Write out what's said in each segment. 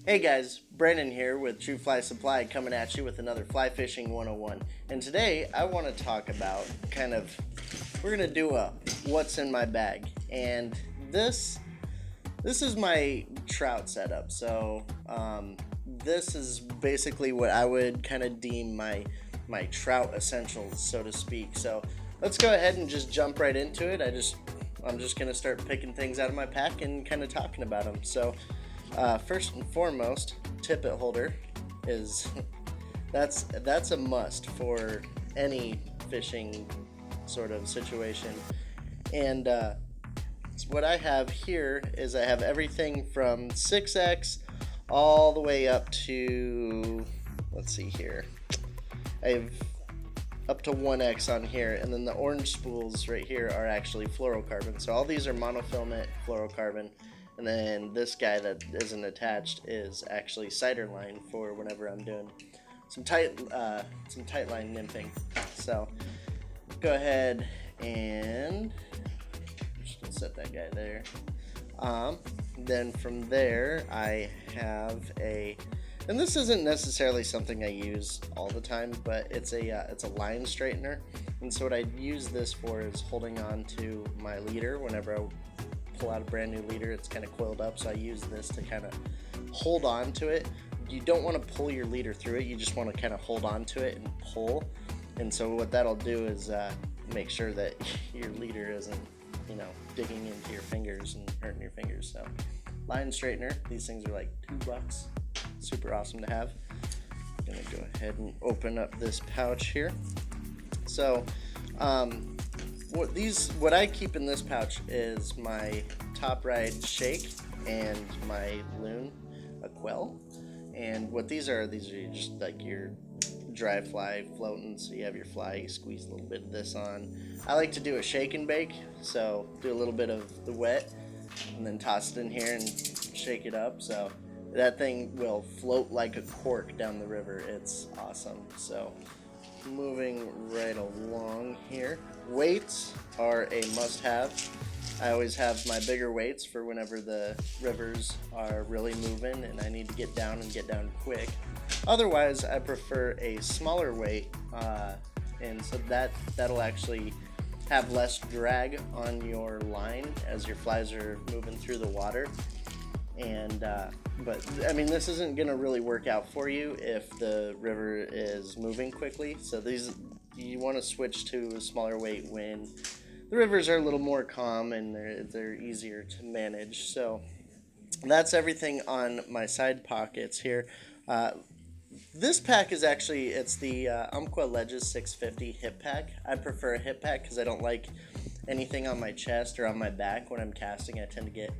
Hey guys, Brandon here with True Fly Supply coming at you with another Fly Fishing 101. And today I want to talk about we're going to do a what's in my bag. And this is my trout setup. So this is basically what I would kind of deem my Trout Essentials, so to speak. So let's go ahead and just jump right into it. I'm just going to start picking things out of my pack and kind of talking about them. So first and foremost, Tippet Holder is that's a must for any fishing sort of situation. And so what I have here is I have everything from 6X all the way up to, let's see here, I have up to 1X on here, and then the orange spools right here are actually fluorocarbon. So all these are monofilament fluorocarbon. And then this guy that isn't attached is actually cider line for whenever I'm doing some tight line nymphing. So go ahead and just gonna set that guy there. Then from there I have and this isn't necessarily something I use all the time, but it's a line straightener. And so what I use this for is holding on to my leader whenever I pull out a brand new leader. It's kind of coiled up, so I use this to kind of hold on to it. You don't want to pull your leader through it, you just want to kind of hold on to it and pull. And so what that'll do is make sure that your leader isn't digging into your fingers and hurting your fingers. So line straightener, these things are like $2, super awesome to have. I'm gonna go ahead and open up this pouch here. So what I keep in this pouch is my top ride shake and my loon, a quell. And what these are just like your dry fly floating. So you have your fly, you squeeze a little bit of this on. I like to do a shake and bake, so do a little bit of the wet and then toss it in here and shake it up. So that thing will float like a cork down the river. It's awesome. So moving right along here, weights are a must-have. I always have my bigger weights for whenever the rivers are really moving and I need to get down quick. Otherwise, I prefer a smaller weight, and so that'll actually have less drag on your line as your flies are moving through the water. And but I mean, this isn't gonna really work out for you if the river is moving quickly. So you want to switch to a smaller weight when the rivers are a little more calm and they're easier to manage. So that's everything on my side pockets here. This pack is it's the Umpqua Legends 650 hip pack. I prefer a hip pack because I don't like anything on my chest or on my back when I'm casting. I tend to get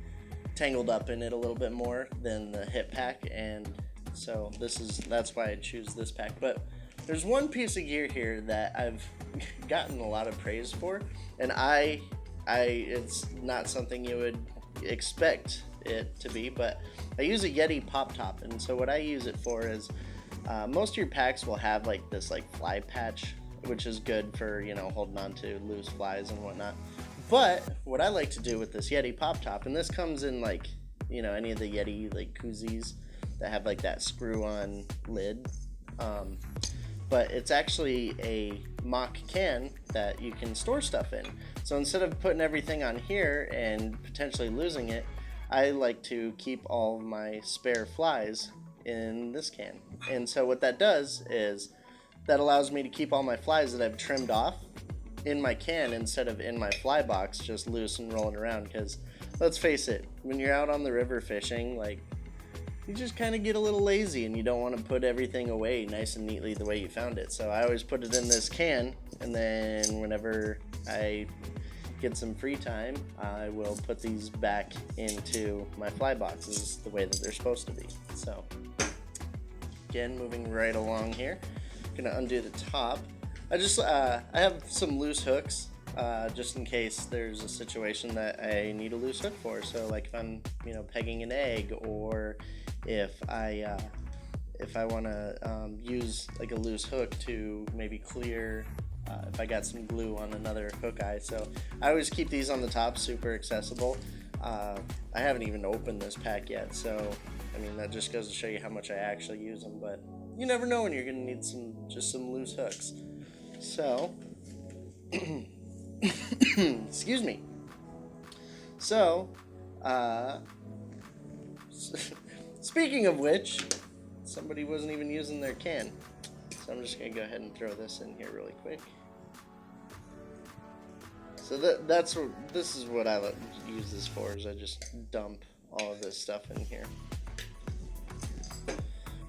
tangled up in it a little bit more than the hip pack, and so that's why I choose this pack. But there's one piece of gear here that I've gotten a lot of praise for, and it's not something you would expect it to be, but I use a Yeti Pop top. And so what I use it for is most of your packs will have like this fly patch, which is good for holding on to loose flies and whatnot. But what I like to do with this Yeti Pop top, and this comes in any of the Yeti koozies that have that screw-on lid, but it's actually a mock can that you can store stuff in. So instead of putting everything on here and potentially losing it, I like to keep all of my spare flies in this can. And so what that does is that allows me to keep all my flies that I've trimmed off in my can instead of in my fly box just loose and rolling around. Because let's face it, when you're out on the river fishing, you just kind of get a little lazy and you don't want to put everything away nice and neatly the way you found it. So I always put it in this can, and then whenever I get some free time, I will put these back into my fly boxes the way that they're supposed to be. So again, moving right along here, gonna undo the top. I have some loose hooks just in case there's a situation that I need a loose hook for. So if I'm pegging an egg, or if I want to use a loose hook to maybe clear if I got some glue on another hook eye. So I always keep these on the top, super accessible. I haven't even opened this pack yet, so I mean, that just goes to show you how much I actually use them, but you never know when you're going to need just some loose hooks. So, excuse me. So, speaking of which, somebody wasn't even using their can. So I'm just going to go ahead and throw this in here really quick. So this is what I use this for, is I just dump all of this stuff in here.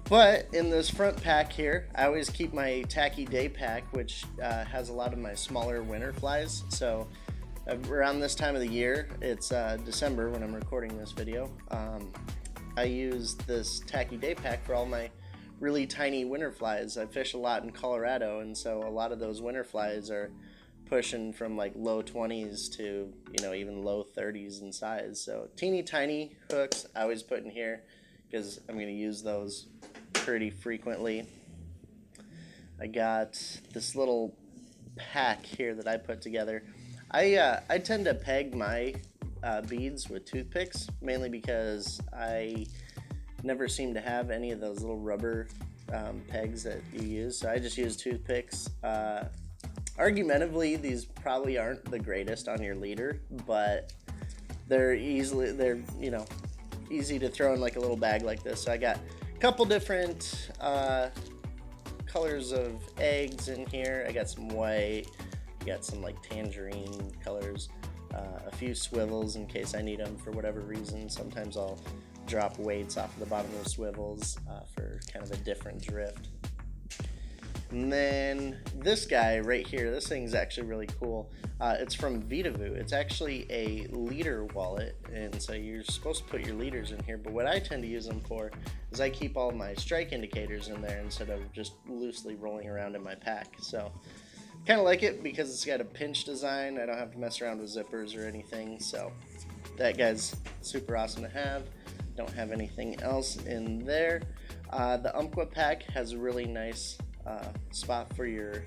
But in this front pack here, I always keep my tacky day pack, which has a lot of my smaller winter flies. So around this time of the year, it's December when I'm recording this video, I use this tacky day pack for all my really tiny winter flies. I fish a lot in Colorado, and so a lot of those winter flies are pushing from like low 20s to, you know, even low 30s in size. So teeny tiny hooks I always put in here because I'm going to use those pretty frequently. I got this little pack here that I put together. I tend to peg my beads with toothpicks, mainly because I never seem to have any of those little rubber pegs that you use, so I just use toothpicks. Argumentatively, these probably aren't the greatest on your leader, but they're you know, easy to throw in like a little bag like this. So I got a couple different colors of eggs in here. I got some white, I got some like tangerine colors, a few swivels in case I need them for whatever reason. Sometimes I'll drop weights off of the bottom of the swivels for kind of a different drift. And then this guy right here, this thing's actually really cool. It's from Vitavoo. It's actually a leader wallet, and so you're supposed to put your leaders in here, but what I tend to use them for is I keep all my strike indicators in there instead of just loosely rolling around in my pack. So kind of like it because it's got a pinch design. I don't have to mess around with zippers or anything, so that guy's super awesome to have. Don't have anything else in there. The Umpqua pack has a really nice spot for your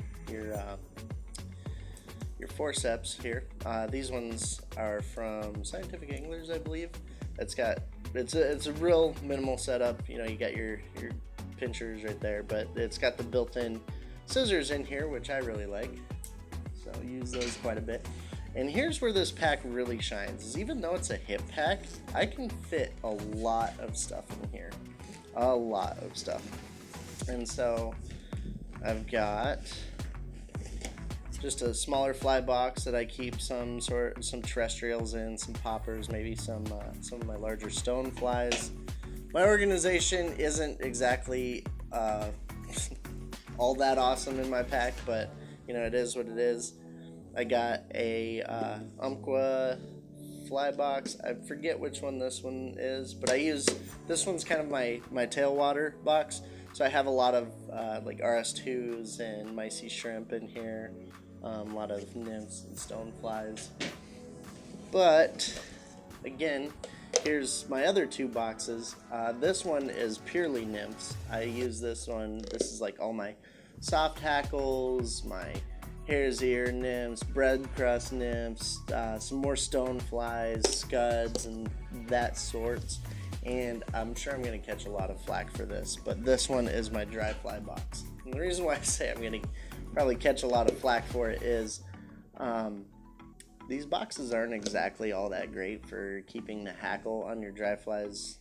forceps here. These ones are from Scientific Anglers, I believe. It's a real minimal setup. You know, you got your pinchers right there, but it's got the built-in scissors in here, which I really like. So I use those quite a bit. And here's where this pack really shines, is even though it's a hip pack, I can fit a lot of stuff in here. A lot of stuff. And so I've got just a smaller fly box that I keep some terrestrials in, some poppers, maybe some of my larger stone flies. My organization isn't exactly all that awesome in my pack, but you know, it is what it is. I got a Umpqua fly box. I forget which one this one is, but I use this one's kind of my tailwater box. So I have a lot of like RS2s and micey shrimp in here, a lot of nymphs and stoneflies. But again, here's my other two boxes. This one is purely nymphs. I use this one. This is like all my soft hackles, my hare's ear nymphs, bread crust nymphs, some more stoneflies, scuds, and that sorts. And I'm sure I'm going to catch a lot of flack for this, but this one is my dry fly box. And the reason why I say I'm going to probably catch a lot of flack for it is these boxes aren't exactly all that great for keeping the hackle on your dry flies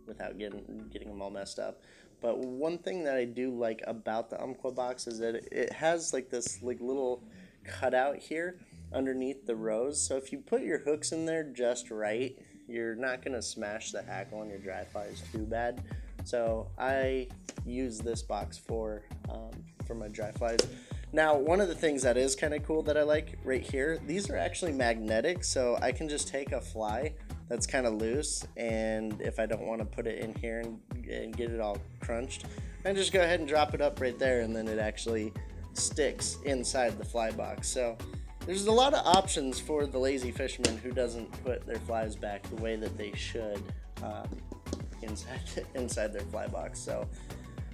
without getting them all messed up. But one thing that I do like about the Umpqua box is that it has like this like little cutout here underneath the rows. So if you put your hooks in there just right, you're not going to smash the hackle on your dry flies too bad. So I use this box for my dry flies. Now, one of the things that is kind of cool that I like right here, these are actually magnetic, so I can just take a fly that's kind of loose, and if I don't want to put it in here and get it all crunched, I just go ahead and drop it up right there, and then it actually sticks inside the fly box. So there's a lot of options for the lazy fisherman who doesn't put their flies back the way that they should inside their fly box. So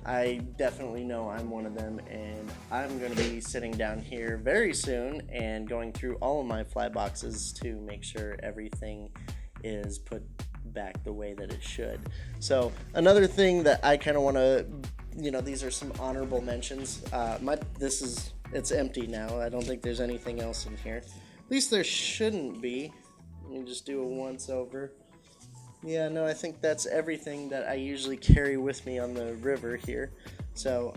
I definitely know I'm one of them, and I'm going to be sitting down here very soon and going through all of my fly boxes to make sure everything is put back the way that it should. So another thing that I kind of want to, these are some honorable mentions. It's empty now. I don't think there's anything else in here. At least there shouldn't be. Let me just do a once over. Yeah, no, I think that's everything that I usually carry with me on the river here. So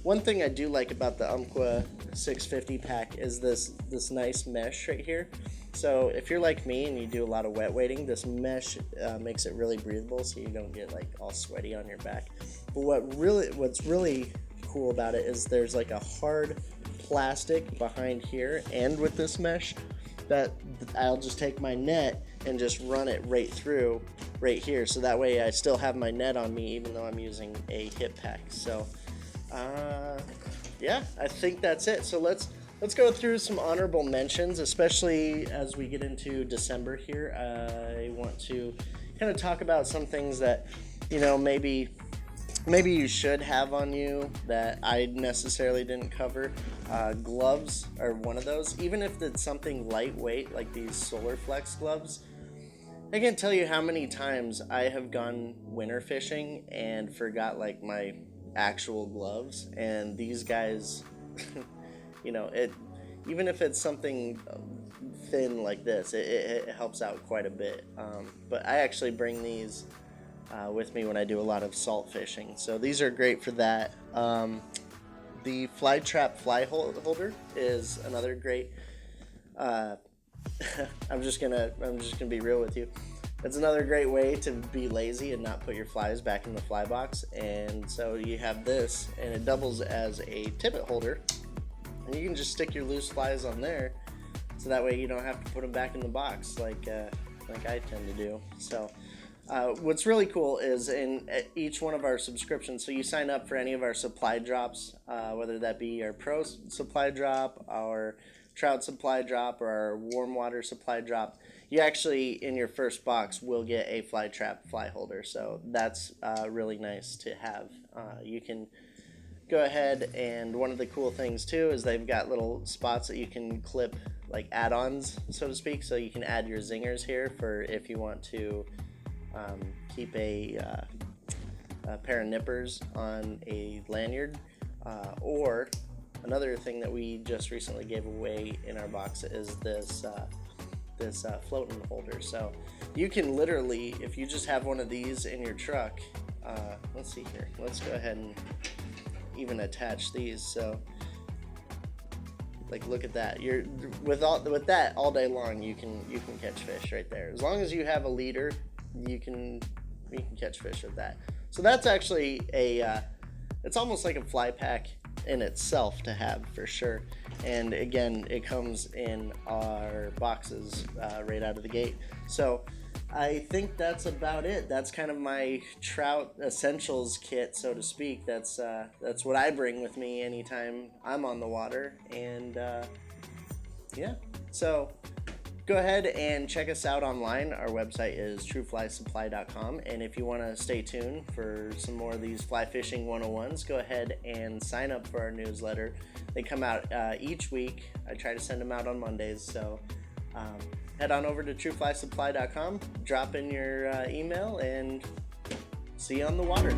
one thing I do like about the Umpqua 650 pack is this nice mesh right here. So if you're like me and you do a lot of wet wading, this mesh makes it really breathable, so you don't get like all sweaty on your back. But what's really cool about it is there's like a hard plastic behind here, and with this mesh, that I'll just take my net and just run it right through right here, so that way I still have my net on me even though I'm using a hip pack. So yeah, I think that's it. So let's go through some honorable mentions, especially as we get into December here. I want to kind of talk about some things that maybe you should have on you that I necessarily didn't cover. Gloves are one of those. Even if it's something lightweight like these Solar Flex gloves, I can't tell you how many times I have gone winter fishing and forgot like my actual gloves, and these guys, even if it's something thin like this, it helps out quite a bit. But I actually bring these with me when I do a lot of salt fishing, so these are great for that. The Fly Trap Fly Holder is another great. I'm just gonna be real with you. It's another great way to be lazy and not put your flies back in the fly box. And so you have this, and it doubles as a Tippet holder, and you can just stick your loose flies on there, so that way you don't have to put them back in the box like I tend to do. So what's really cool is in each one of our subscriptions, so you sign up for any of our supply drops, whether that be our Pro supply drop, our Trout supply drop, or our warm water supply drop, you actually in your first box will get a Fly Trap Fly Holder. So that's really nice to have. You can go ahead, and one of the cool things too is they've got little spots that you can clip like add-ons, so to speak, so you can add your zingers here for if you want to keep a pair of nippers on a lanyard, or another thing that we just recently gave away in our box is this floating holder. So you can literally, if you just have one of these in your truck, let's see here, let's go ahead and even attach these. So like, look at that. You're with that all day long, you can catch fish right there. As long as you have a leader, you can catch fish with that. So that's actually it's almost like a fly pack in itself to have, for sure. And again, it comes in our boxes right out of the gate. So I think that's about it. That's kind of my Trout Essentials kit, so to speak. That's what I bring with me anytime I'm on the water. And yeah, so go ahead and check us out online. Our website is trueflysupply.com, and if you want to stay tuned for some more of these fly fishing 101s, go ahead and sign up for our newsletter. They come out each week. I try to send them out on Mondays, so head on over to trueflysupply.com, drop in your email, and see you on the water.